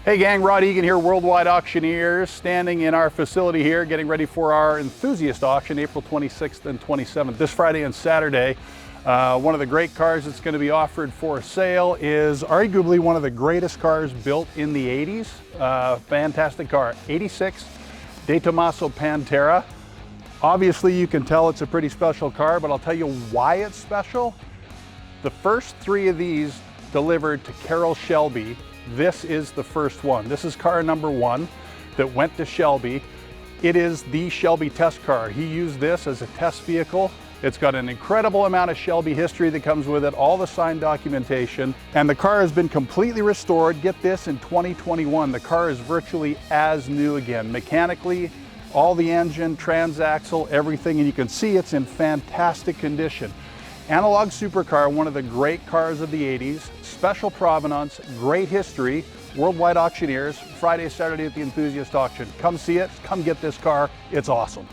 Hey gang, Rod Egan here, Worldwide Auctioneers, standing in our facility here, getting ready for our Enthusiast auction, April 26th and 27th, this Friday and Saturday. One of the great cars that's going to be offered for sale is arguably one of the greatest cars built in the 80s. Fantastic car, 86 Tomaso Pantera. Obviously you can tell it's a pretty special car, but I'll tell you why it's special. The first three of these delivered to Carroll Shelby. This is the first one. This is car number one that went to Shelby. It is the Shelby test car. He used this as a test vehicle. It's got an incredible amount of Shelby history that comes with it, all the signed documentation, and the car has been completely restored. Get this, in 2021, the car is virtually as new again. Mechanically, all the engine, transaxle, everything, and you can see it's in fantastic condition. Analog supercar, one of the great cars of the 80s, special provenance, great history. Worldwide Auctioneers, Friday, Saturday at the Enthusiast auction. Come see it, come get this car, it's awesome.